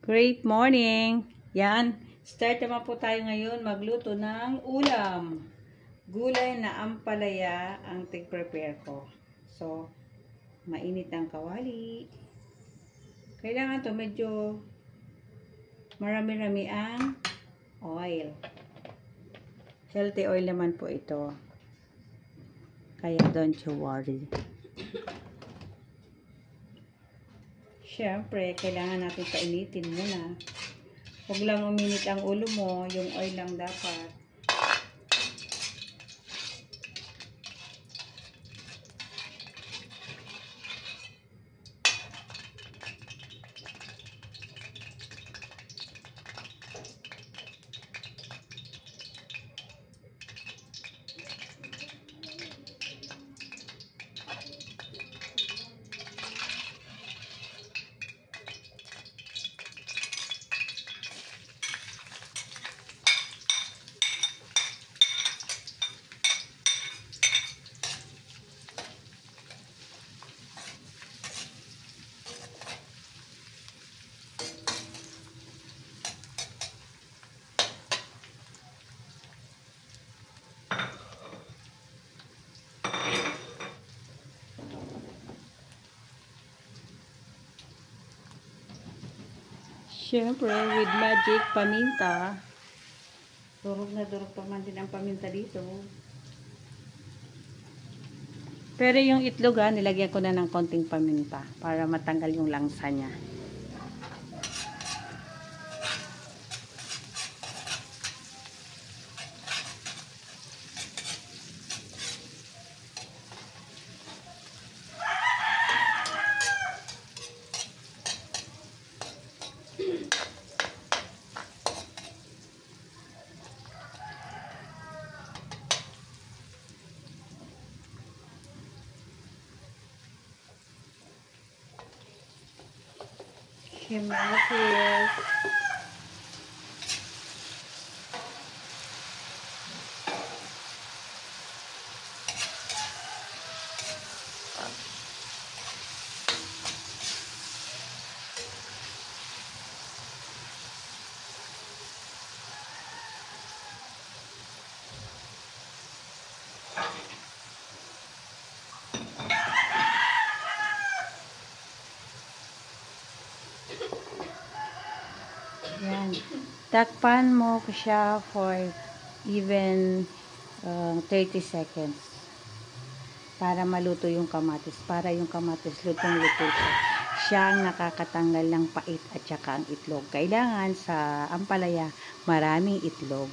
Great morning! Yan, start naman po tayo ngayon magluto ng ulam. Gulay na ampalaya ang tig-prepare ko. So, mainit ang kawali. Kailangan to medyo marami-rami ang oil. Healthy oil naman po ito. Kaya don't you worry. Siyempre, kailangan natin painitin muna. Huwag lang uminit ang ulo mo, yung oil lang dapat. Siyempre, with magic paminta. Durog na durog pa man din ang paminta dito. Pero yung itlog nilagyan ko na ng konting paminta para matanggal yung langsa niya. Himalayas. Yan. Takpan mo siya for even 30 seconds para maluto yung kamatis. Para yung kamatis lutong-luto siya. Siya ang nakakatanggal ng pait at saka ang itlog. Kailangan sa ampalaya maraming itlog.